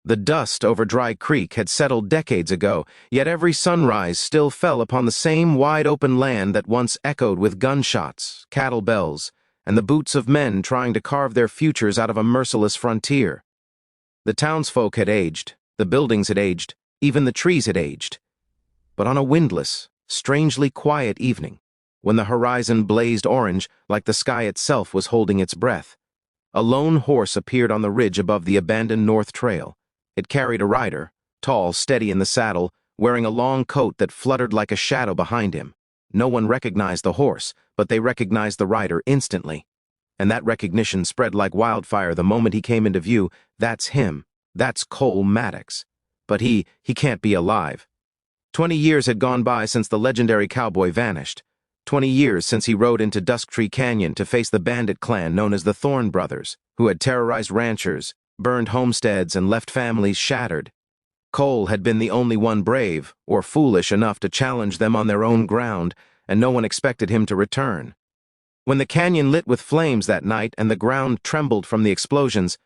The dust over Dry Creek had settled decades ago, yet every sunrise still fell upon the same wide-open land that once echoed with gunshots, cattle bells, and the boots of men trying to carve their futures out of a merciless frontier. The townsfolk had aged, the buildings had aged, even the trees had aged. But on a windless, strangely quiet evening, when the horizon blazed orange like the sky itself was holding its breath, a lone horse appeared on the ridge above the abandoned North Trail. It carried a rider, tall, steady in the saddle, wearing a long coat that fluttered like a shadow behind him. No one recognized the horse, but they recognized the rider instantly. And that recognition spread like wildfire the moment he came into view. That's him. That's Cole Maddox. But he can't be alive. 20 years had gone by since the legendary Cowboy vanished. 20 years since he rode into Dusktree Canyon to face the bandit clan known as the Thorn Brothers, who had terrorized ranchers, burned homesteads, and left families shattered. Cole had been the only one brave, or foolish enough to challenge them on their own ground, and no one expected him to return. When the canyon lit with flames that night and the ground trembled from the explosions,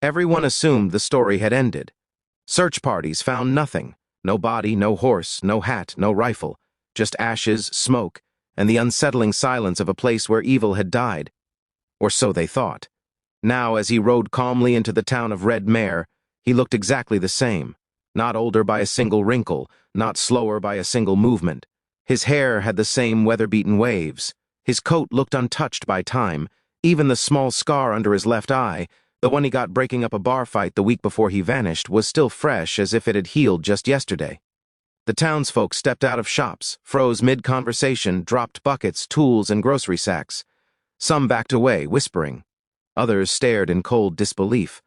everyone assumed the story had ended. Search parties found nothing. No body, no horse, no hat, no rifle. Just ashes, smoke, and the unsettling silence of a place where evil had died. Or so they thought. Now, as he rode calmly into the town of Red Mare, he looked exactly the same. Not older by a single wrinkle, not slower by a single movement. His hair had the same weather-beaten waves. His coat looked untouched by time. Even the small scar under his left eye, the one he got breaking up a bar fight the week before he vanished, was still fresh as if it had healed just yesterday. The townsfolk stepped out of shops, froze mid-conversation, dropped buckets, tools, and grocery sacks. Some backed away, whispering. Others stared in cold disbelief.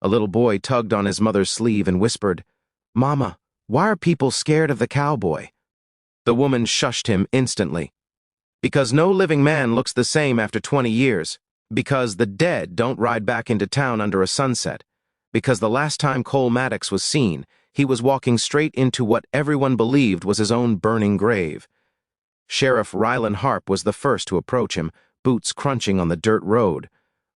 A little boy tugged on his mother's sleeve and whispered, "Mama, why are people scared of the cowboy?" The woman shushed him instantly. Because no living man looks the same after 20 years. Because the dead don't ride back into town under a sunset. Because the last time Cole Maddox was seen, he was walking straight into what everyone believed was his own burning grave. Sheriff Rylan Harp was the first to approach him, boots crunching on the dirt road.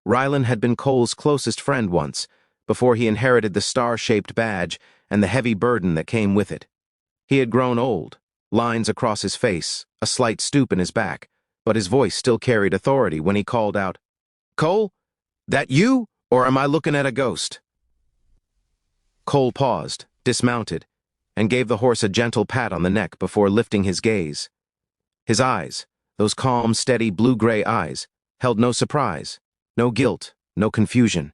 Rylan had been Cole's closest friend once, before he inherited the star-shaped badge and the heavy burden that came with it. He had grown old, lines across his face, a slight stoop in his back, but his voice still carried authority when he called out, "Cole, that you, or am I looking at a ghost?" Cole paused, dismounted, and gave the horse a gentle pat on the neck before lifting his gaze. His eyes, those calm, steady, blue-gray eyes, held no surprise, no guilt, no confusion.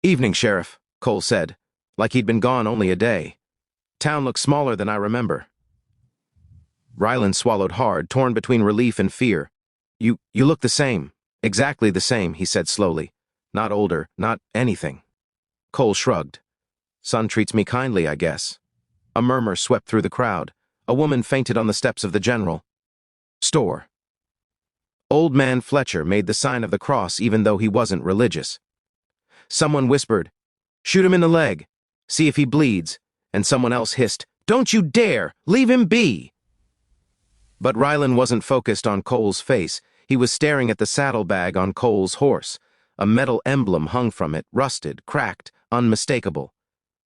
"Evening, Sheriff," Cole said, like he'd been gone only a day. "Town looks smaller than I remember." Rylan swallowed hard, torn between relief and fear. You look the same. Exactly the same," he said slowly. "Not older, not anything." Cole shrugged. "Son treats me kindly, I guess." A murmur swept through the crowd. A woman fainted on the steps of the general store. Old man Fletcher made the sign of the cross even though he wasn't religious. Someone whispered, "Shoot him in the leg. See if he bleeds." And someone else hissed, "Don't you dare! Leave him be!" But Rylan wasn't focused on Cole's face. He was staring at the saddlebag on Cole's horse. A metal emblem hung from it, rusted, cracked, unmistakable.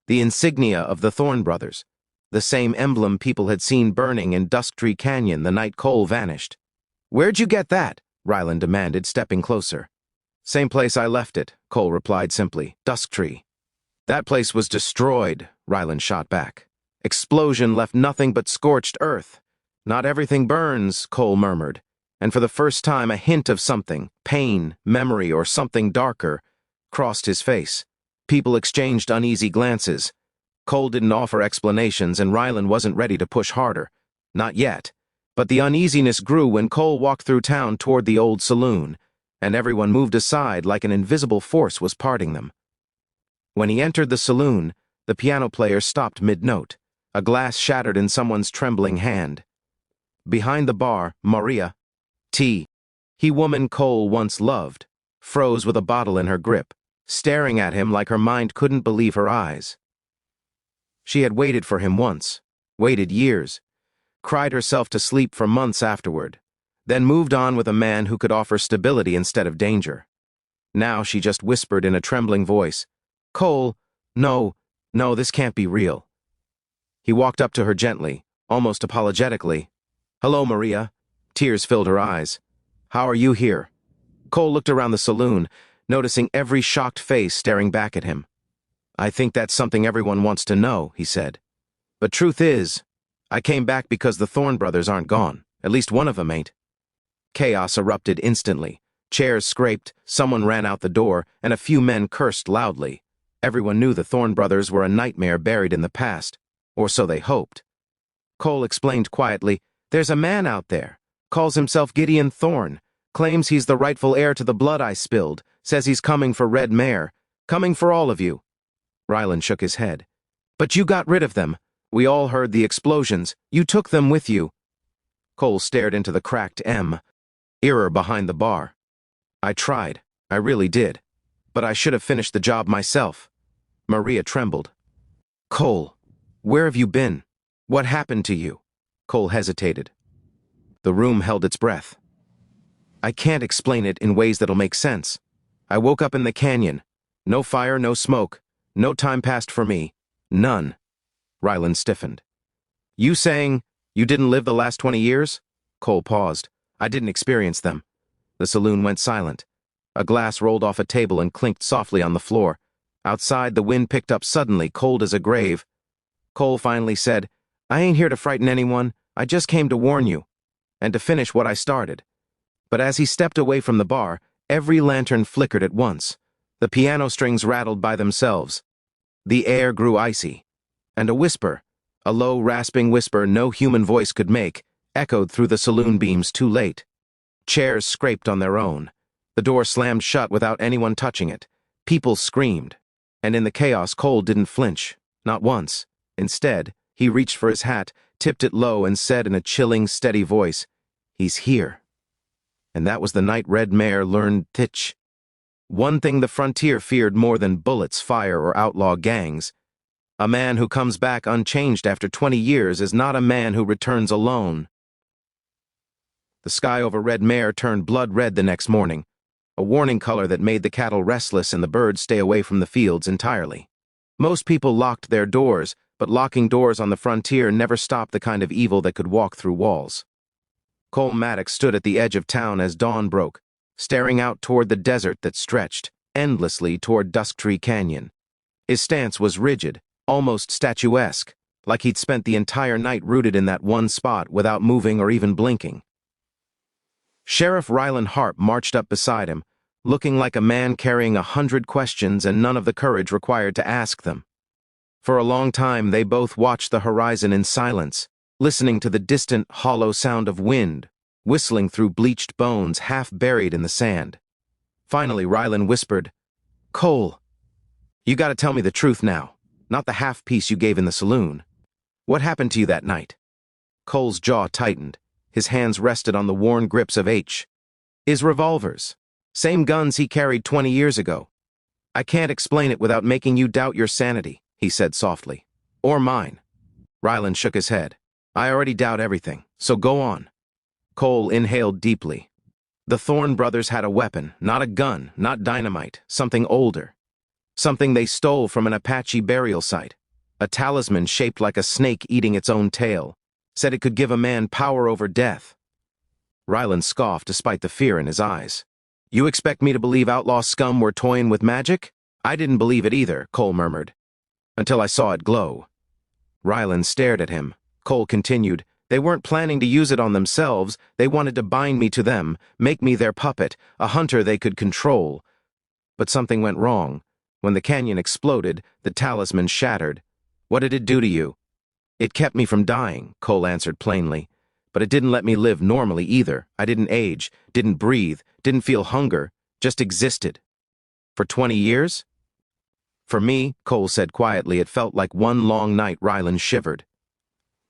The insignia of the Thorn Brothers. The same emblem people had seen burning in Dusktree Canyon the night Cole vanished. "Where'd you get that?" Rylan demanded, stepping closer. "Same place I left it," Cole replied simply. "Dusktree." "That place was destroyed," Rylan shot back. "Explosion left nothing but scorched earth." "Not everything burns," Cole murmured. And for the first time a hint of something, pain, memory, or something darker, crossed his face. People exchanged uneasy glances. Cole didn't offer explanations, and Rylan wasn't ready to push harder. Not yet. But the uneasiness grew when Cole walked through town toward the old saloon, and everyone moved aside like an invisible force was parting them. When he entered the saloon, the piano player stopped mid-note. A glass shattered in someone's trembling hand. Behind the bar, Maria, he woman Cole once loved, froze with a bottle in her grip, staring at him like her mind couldn't believe her eyes. She had waited for him once, waited years, cried herself to sleep for months afterward, then moved on with a man who could offer stability instead of danger. Now she just whispered in a trembling voice, "Cole, No, no, this can't be real. He walked up to her gently, almost apologetically. Hello, Maria. Tears filled her eyes. How are you here? Cole looked around the saloon, noticing every shocked face staring back at him. I think that's something everyone wants to know, he said. But truth is, I came back because the Thorne brothers aren't gone. At least one of them ain't. Chaos erupted instantly. Chairs scraped, someone ran out the door, and a few men cursed loudly. Everyone knew the Thorne brothers were a nightmare buried in the past, or so they hoped. Cole explained quietly, There's a man out there, calls himself Gideon Thorne, claims he's the rightful heir to the blood I spilled, says he's coming for Red Mare, coming for all of you. Ryland shook his head. But you got rid of them. We all heard the explosions. You took them with you. Cole stared into the cracked mirror behind the bar. I tried. I really did. But I should have finished the job myself. Maria trembled. Cole, where have you been? What happened to you? Cole hesitated. The room held its breath. I can't explain it in ways that'll make sense. I woke up in the canyon. No fire, no smoke. No time passed for me. None. Ryland stiffened. You saying you didn't live the last 20 years? Cole paused. I didn't experience them. The saloon went silent. A glass rolled off a table and clinked softly on the floor. Outside, the wind picked up suddenly, cold as a grave. Cole finally said, I ain't here to frighten anyone. I just came to warn you. And to finish what I started. But as he stepped away from the bar, every lantern flickered at once. The piano strings rattled by themselves. The air grew icy. And a whisper, a low, rasping whisper no human voice could make, echoed through the saloon beams too late. Chairs scraped on their own. The door slammed shut without anyone touching it. People screamed. And in the chaos, Cole didn't flinch. Not once. Instead, he reached for his hat, tipped it low, and said in a chilling, steady voice, He's here. And that was the night Red Mare learned titch. One thing the frontier feared more than bullets, fire, or outlaw gangs. A man who comes back unchanged after 20 years is not a man who returns alone. The sky over Red Mare turned blood red the next morning, a warning color that made the cattle restless and the birds stay away from the fields entirely. Most people locked their doors, but locking doors on the frontier never stopped the kind of evil that could walk through walls. Cole Maddox stood at the edge of town as dawn broke, staring out toward the desert that stretched endlessly toward Dusktree Canyon. His stance was rigid, almost statuesque, like he'd spent the entire night rooted in that one spot without moving or even blinking. Sheriff Ryland Harp marched up beside him, looking like a man carrying 100 questions and none of the courage required to ask them. For a long time, they both watched the horizon in silence, listening to the distant, hollow sound of wind, whistling through bleached bones half buried in the sand. Finally, Ryland whispered, Cole, you gotta tell me the truth now, not the half-piece you gave in the saloon. What happened to you that night? Cole's jaw tightened. His hands rested on the worn grips of his revolvers. Same guns he carried 20 years ago. I can't explain it without making you doubt your sanity, he said softly. Or mine. Ryland shook his head. I already doubt everything, so go on. Cole inhaled deeply. The Thorne brothers had a weapon, not a gun, not dynamite, something older. Something they stole from an Apache burial site. A talisman shaped like a snake eating its own tail. Said it could give a man power over death. Ryland scoffed despite the fear in his eyes. You expect me to believe outlaw scum were toying with magic? I didn't believe it either, Cole murmured. Until I saw it glow. Ryland stared at him. Cole continued, They weren't planning to use it on themselves. They wanted to bind me to them, make me their puppet, a hunter they could control. But something went wrong. When the canyon exploded, the talisman shattered. What did it do to you? It kept me from dying, Cole answered plainly. But it didn't let me live normally either. I didn't age, didn't breathe, didn't feel hunger, just existed. For 20 years? For me, Cole said quietly, it felt like one long night. Ryland shivered.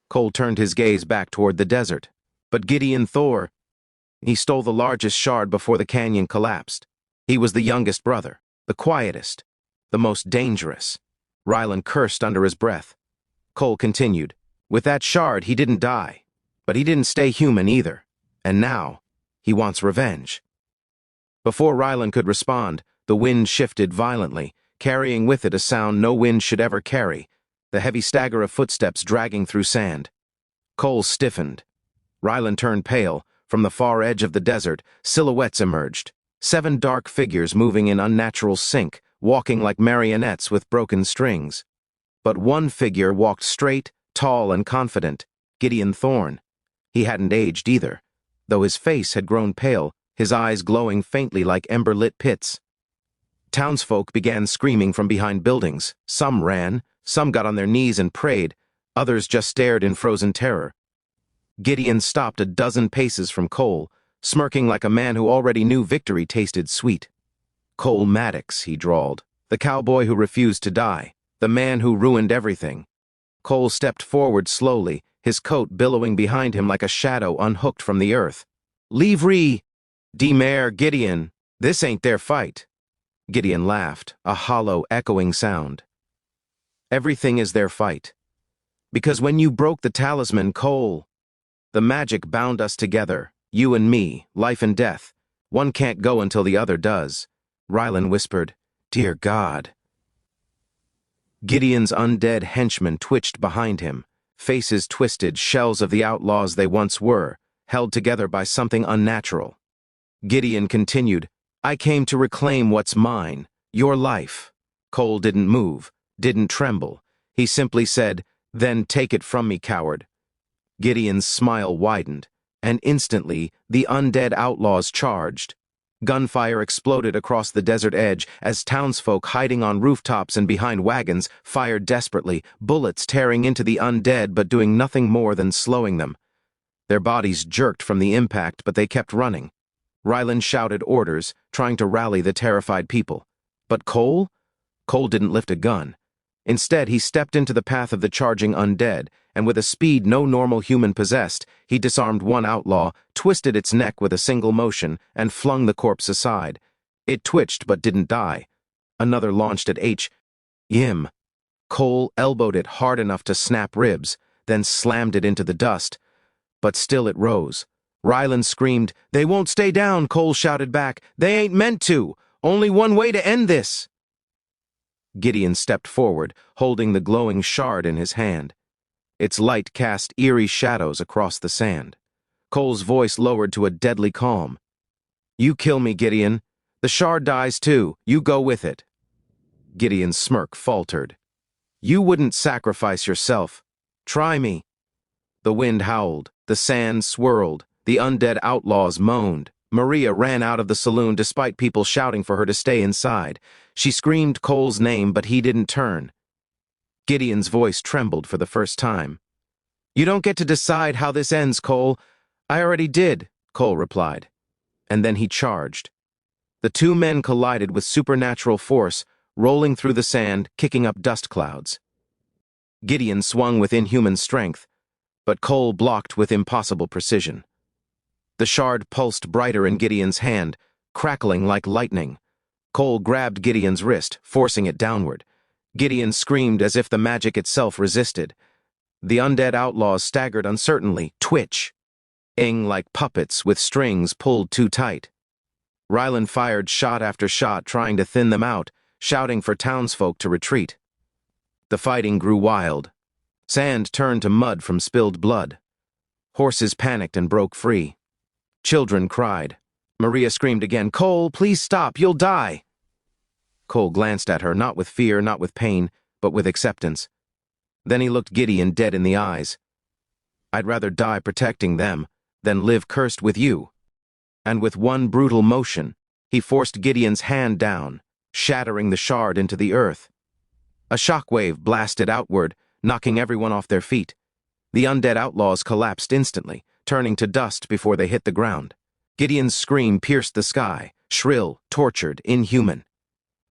Cole turned his gaze back toward the desert. But Gideon Thor, he stole the largest shard before the canyon collapsed. He was the youngest brother, the quietest, the most dangerous. Ryland cursed under his breath. Cole continued, With that shard, he didn't die. But he didn't stay human either. And now, he wants revenge. Before Ryland could respond, the wind shifted violently, carrying with it a sound no wind should ever carry, the heavy stagger of footsteps dragging through sand. Cole stiffened. Ryland turned pale. From the far edge of the desert, silhouettes emerged. 7 dark figures moving in unnatural sync, walking like marionettes with broken strings. But one figure walked straight, tall, and confident, Gideon Thorne. He hadn't aged either, though his face had grown pale, his eyes glowing faintly like ember-lit pits. Townsfolk began screaming from behind buildings. Some ran, some got on their knees and prayed, others just stared in frozen terror. Gideon stopped a dozen paces from Cole, smirking like a man who already knew victory tasted sweet. "Cole Maddox," he drawled, "the cowboy who refused to die, the man who ruined everything." Cole stepped forward slowly, his coat billowing behind him like a shadow unhooked from the earth. "Leave Mare, Gideon, this ain't their fight." Gideon laughed, a hollow, echoing sound. "Everything is their fight. Because when you broke the talisman, Cole, the magic bound us together, you and me, life and death. One can't go until the other does." Ryland whispered, "Dear God." Gideon's undead henchmen twitched behind him, faces twisted, shells of the outlaws they once were, held together by something unnatural. Gideon continued, "I came to reclaim what's mine, your life." Cole didn't move, didn't tremble. He simply said, "Then take it from me, coward." Gideon's smile widened, and instantly the undead outlaws charged. Gunfire exploded across the desert edge as townsfolk hiding on rooftops and behind wagons fired desperately, bullets tearing into the undead but doing nothing more than slowing them. Their bodies jerked from the impact, but they kept running. Ryland shouted orders, trying to rally the terrified people. But Cole? Cole didn't lift a gun. Instead, he stepped into the path of the charging undead, and with a speed no normal human possessed, he disarmed one outlaw, twisted its neck with a single motion, and flung the corpse aside. It twitched but didn't die. Another launched at him. Cole elbowed it hard enough to snap ribs, then slammed it into the dust. But still it rose. Ryland screamed, "They won't stay down," Cole shouted back. "They ain't meant to. Only one way to end this." Gideon stepped forward, holding the glowing shard in his hand. Its light cast eerie shadows across the sand. Cole's voice lowered to a deadly calm. "You kill me, Gideon. The shard dies too. You go with it." Gideon's smirk faltered. "You wouldn't sacrifice yourself. Try me." The wind howled. The sand swirled. The undead outlaws moaned. Maria ran out of the saloon despite people shouting for her to stay inside. She screamed Cole's name, but he didn't turn. Gideon's voice trembled for the first time. "You don't get to decide how this ends, Cole." "I already did," Cole replied. And then he charged. The two men collided with supernatural force, rolling through the sand, kicking up dust clouds. Gideon swung with inhuman strength, but Cole blocked with impossible precision. The shard pulsed brighter in Gideon's hand, crackling like lightning. Cole grabbed Gideon's wrist, forcing it downward. Gideon screamed as if the magic itself resisted. The undead outlaws staggered uncertainly, twitching like puppets with strings pulled too tight. Ryland fired shot after shot, trying to thin them out, shouting for townsfolk to retreat. The fighting grew wild. Sand turned to mud from spilled blood. Horses panicked and broke free. Children cried. Maria screamed again, "Cole, please stop, you'll die." Cole glanced at her, not with fear, not with pain, but with acceptance. Then he looked Gideon dead in the eyes. "I'd rather die protecting them than live cursed with you." And with one brutal motion, he forced Gideon's hand down, shattering the shard into the earth. A shockwave blasted outward, knocking everyone off their feet. The undead outlaws collapsed instantly, turning to dust before they hit the ground. Gideon's scream pierced the sky, shrill, tortured, inhuman.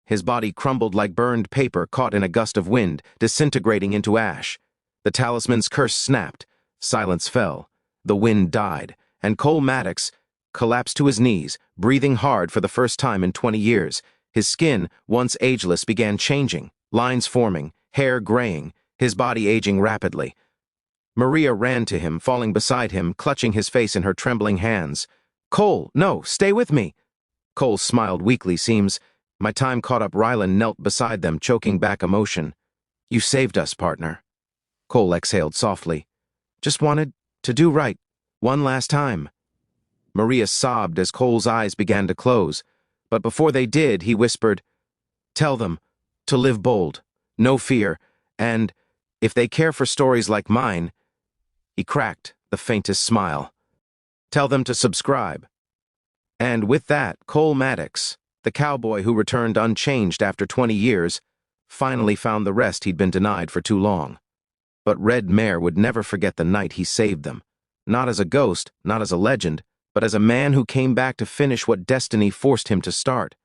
His body crumbled like burned paper caught in a gust of wind, disintegrating into ash. The talisman's curse snapped. Silence fell. The wind died, and Cole Maddox collapsed to his knees, breathing hard for the first time in 20 years. His skin, once ageless, began changing, lines forming, hair graying, his body aging rapidly. Maria ran to him, falling beside him, clutching his face in her trembling hands. "Cole, no, stay with me." Cole smiled weakly. My time caught up. Rylan knelt beside them, choking back emotion. You saved us, partner. Cole exhaled softly. Just wanted to do right, one last time. Maria sobbed as Cole's eyes began to close, but before they did, he whispered, Tell them to live bold, no fear, and, if they care for stories like mine, he cracked the faintest smile. Tell them to subscribe. And with that, Cole Maddox, the cowboy who returned unchanged after 20 years, finally found the rest he'd been denied for too long. But Red Mare would never forget the night he saved them, not as a ghost, not as a legend, but as a man who came back to finish what destiny forced him to start.